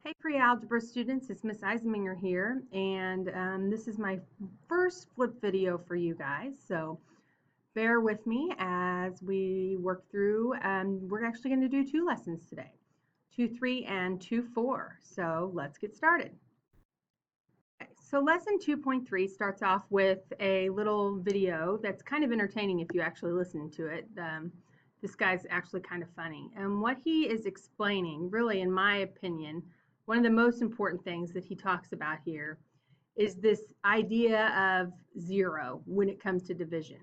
Hey pre-algebra students, it's Miss Eisminger here, and this is my first flip video for you guys, so bear with me as we work through. We're actually going to do two lessons today, 2-3 and 2-4, so let's get started. Okay, so lesson 2.3 starts off with a little video that's kind of entertaining if you actually listen to it. This guy's actually kind of funny, and what he is explaining, really in my opinion, one of the most important things that he talks about here is this idea of zero when it comes to division.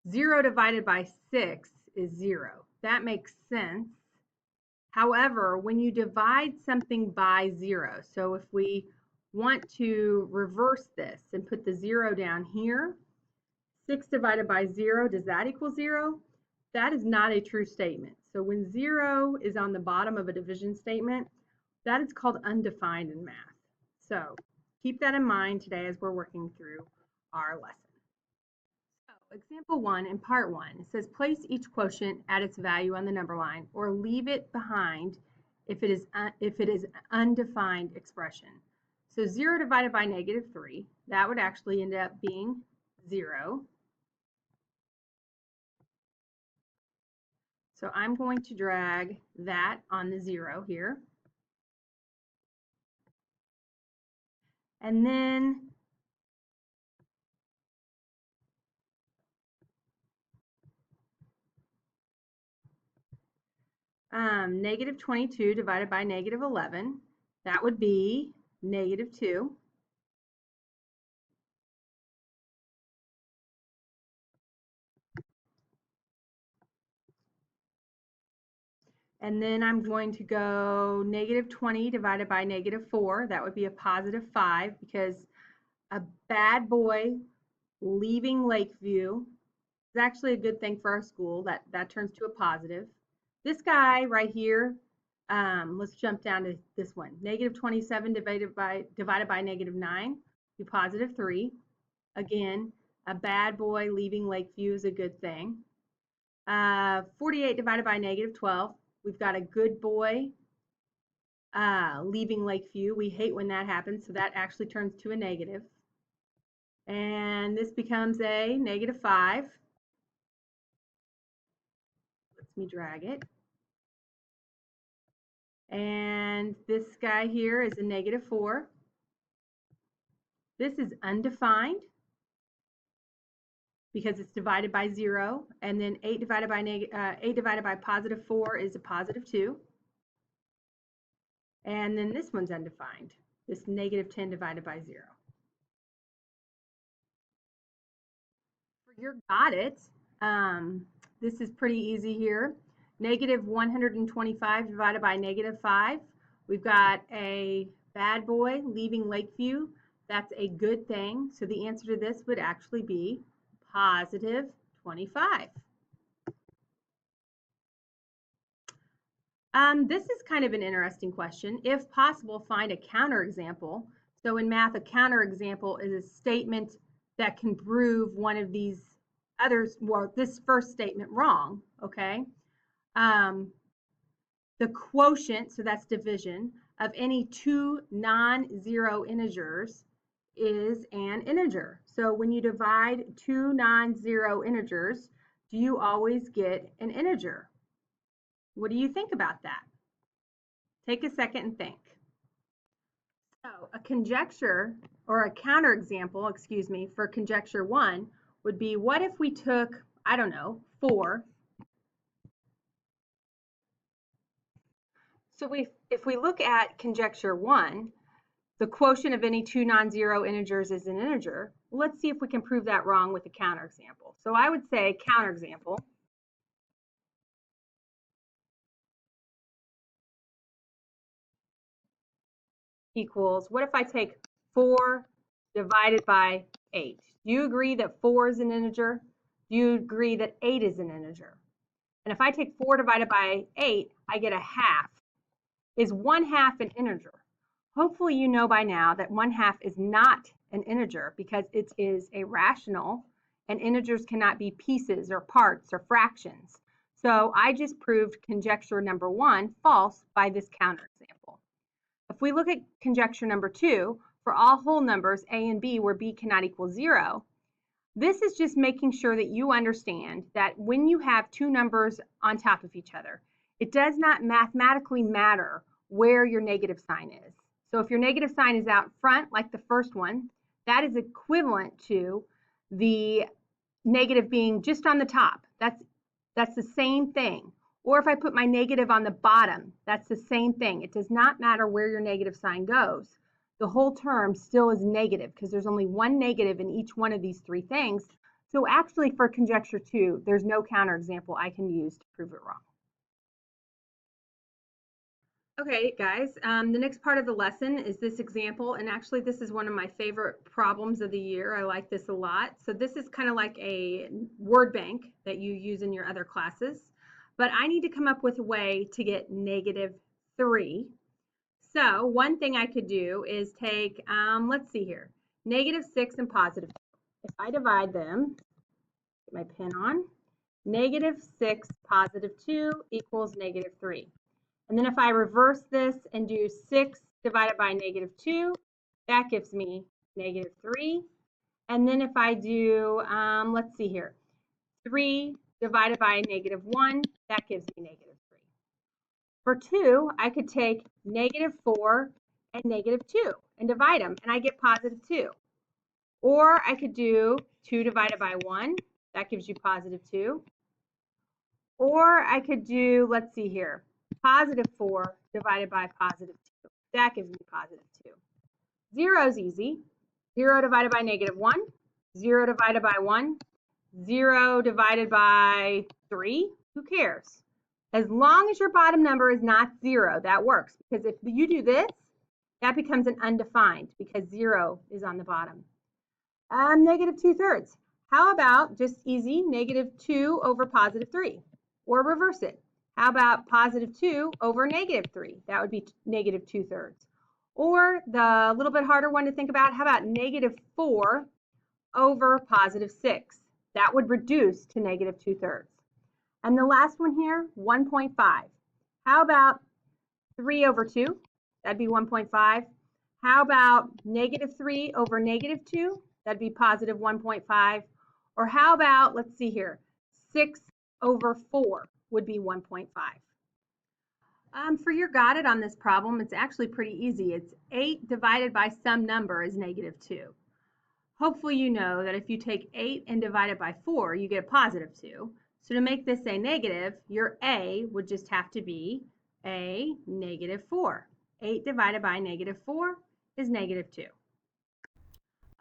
0 divided by 6 is 0. That makes sense. However, when you divide something by 0, so if we want to reverse this and put the 0 down here, 6 divided by 0, does that equal 0? That is not a true statement. So when 0 is on the bottom of a division statement, that is called undefined in math. So keep that in mind today as we're working through our lesson. So example 1 in part 1, it says place each quotient at its value on the number line or leave it behind if it is an undefined expression. So 0 divided by -3, that would actually end up being 0. So I'm going to drag that on the 0 here. And then -22 divided by -11, that would be -2. And then I'm going to go -20 divided by -4. That would be a +5 because a bad boy leaving Lakeview is actually a good thing for our school. That turns to a positive. This guy right here, let's jump down to this one. -27 divided by -9, be +3. Again, a bad boy leaving Lakeview is a good thing. 48 divided by -12, we've got a good boy leaving Lakeview. We hate when that happens, so that actually turns to a negative. And this becomes a -5. Lets me drag it. And this guy here is a -4. This is undefined because it's divided by 0. And then 8 divided by +4 is a +2. And then this one's undefined, this -10 divided by 0. For your got it, this is pretty easy here. -125 divided by -5. We've got a bad boy leaving Lakeview. That's a good thing. So the answer to this would actually be +25. This is kind of an interesting question. If possible, find a counterexample. So in math, a counterexample is a statement that can prove one of these others, well, this first statement wrong, okay? The quotient, so that's division, of any two non-zero integers is an integer. So when you divide two non-zero integers, do you always get an integer? What do you think about that? Take a second and think. So a conjecture or a counterexample, excuse me, for conjecture 1 would be, what if we took, I don't know, 4. So if we look at conjecture 1, the quotient of any two non-zero integers is an integer. Well, let's see if we can prove that wrong with a counterexample. So I would say counterexample equals, what if I take 4 divided by 8? Do you agree that 4 is an integer? Do you agree that 8 is an integer? And if I take 4 divided by 8, I get a half. Is 1/2 an integer? Hopefully you know by now that 1/2 is not an integer because it is a rational, and integers cannot be pieces or parts or fractions. So I just proved conjecture number 1 false by this counterexample. If we look at conjecture number 2, for all whole numbers a and b where b cannot equal 0, this is just making sure that you understand that when you have two numbers on top of each other, it does not mathematically matter where your negative sign is. So if your negative sign is out front, like the first one, that is equivalent to the negative being just on the top. That's the same thing. Or if I put my negative on the bottom, that's the same thing. It does not matter where your negative sign goes. The whole term still is negative because there's only one negative in each one of these three things. So actually for conjecture 2, there's no counterexample I can use to prove it wrong. Okay, guys, the next part of the lesson is this example, and actually this is one of my favorite problems of the year. I like this a lot. So this is kind of like a word bank that you use in your other classes, but I need to come up with a way to get -3. So one thing I could do is take, let's see here, -6 and +2. If I divide them, get my pen on, -6 +2 equals -3. And then if I reverse this and do 6 divided by -2, that gives me -3. And then if I do, let's see here, 3 divided by -1, that gives me -3. For 2, I could take -4 and -2 and divide them, and I get +2. Or I could do 2 divided by 1, that gives you +2. Or I could do, let's see here, +4 divided by +2. That gives me +2. 0 is easy. 0 divided by -1, 0 divided by 1, 0 divided by 3. Who cares? As long as your bottom number is not 0, that works. Because if you do this, that becomes an undefined because 0 is on the bottom. -2/3. How about just easy, -2 over +3? Or reverse it. How about +2 over -3? That would be -2/3. Or the little bit harder one to think about, how about -4 over +6? That would reduce to -2/3. And the last one here, 1.5. How about 3 over 2? That'd be 1.5. How about -3 over -2? That'd be +1.5. Or how about, let's see here, 6 over 4 would be 1.5. For your got it on this problem, it's actually pretty easy. It's 8 divided by some number is -2. Hopefully you know that if you take 8 and divide it by 4, you get a +2. So to make this a negative, your a would just have to be a -4. 8 divided by -4 is -2.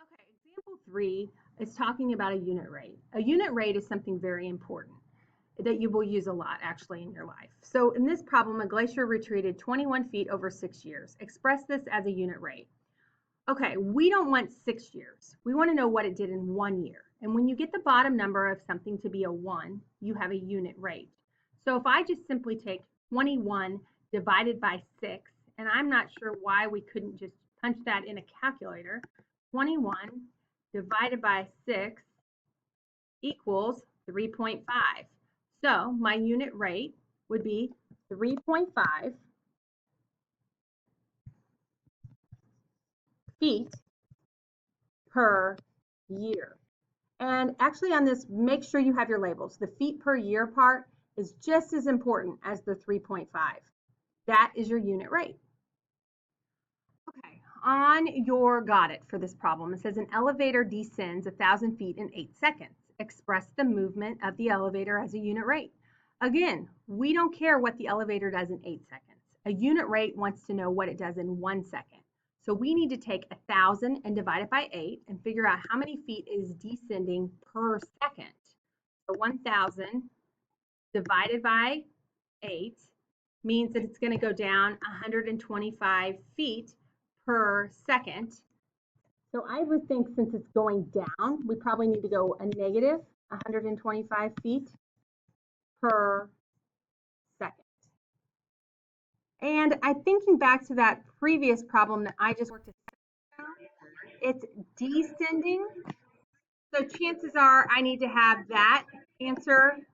Okay, example 3 is talking about a unit rate. A unit rate is something very important that you will use a lot actually in your life. So in this problem, a glacier retreated 21 feet over 6 years. Express this as a unit rate. Okay, we don't want 6 years. We want to know what it did in 1 year. And when you get the bottom number of something to be a 1, you have a unit rate. So if I just simply take 21 divided by 6, and I'm not sure why we couldn't just punch that in a calculator, 21 divided by 6 equals 3.5. So my unit rate would be 3.5 feet per year. And actually on this, make sure you have your labels. The feet per year part is just as important as the 3.5. That is your unit rate. Okay, on your got it for this problem, it says an elevator descends 1,000 feet in 8 seconds. Express the movement of the elevator as a unit rate. Again, we don't care what the elevator does in 8 seconds. A unit rate wants to know what it does in 1 second. So we need to take 1,000 and divide it by 8 and figure out how many feet is descending per second. So 1,000 divided by 8 means that it's going to go down 125 feet per second. So I would think since it's going down, we probably need to go a negative 125 feet per second. And I'm thinking back to that previous problem that I just worked at. It's descending. So chances are I need to have that answer.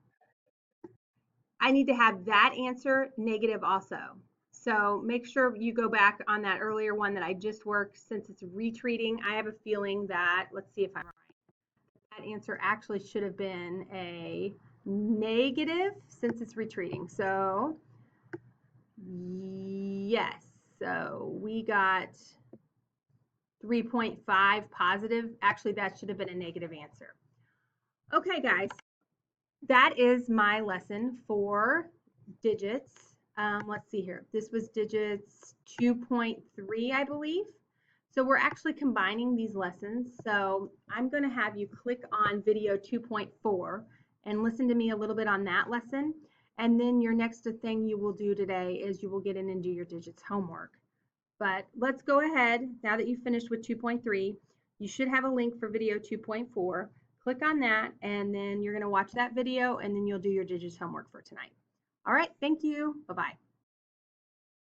I need to have that answer negative also. So make sure you go back on that earlier one that I just worked. Since it's retreating, I have a feeling that, let's see if I'm right, that answer actually should have been a negative since it's retreating. So yes, so we got 3.5 positive. Actually, that should have been a negative answer. Okay, guys, that is my lesson for digits. Let's see here. This was digits 2.3, I believe. So we're actually combining these lessons. So I'm going to have you click on video 2.4 and listen to me a little bit on that lesson. And then your next thing you will do today is you will get in and do your digits homework. But let's go ahead, now that you've finished with 2.3, you should have a link for video 2.4. Click on that, and then you're going to watch that video, and then you'll do your digits homework for tonight. All right, thank you. Bye-bye.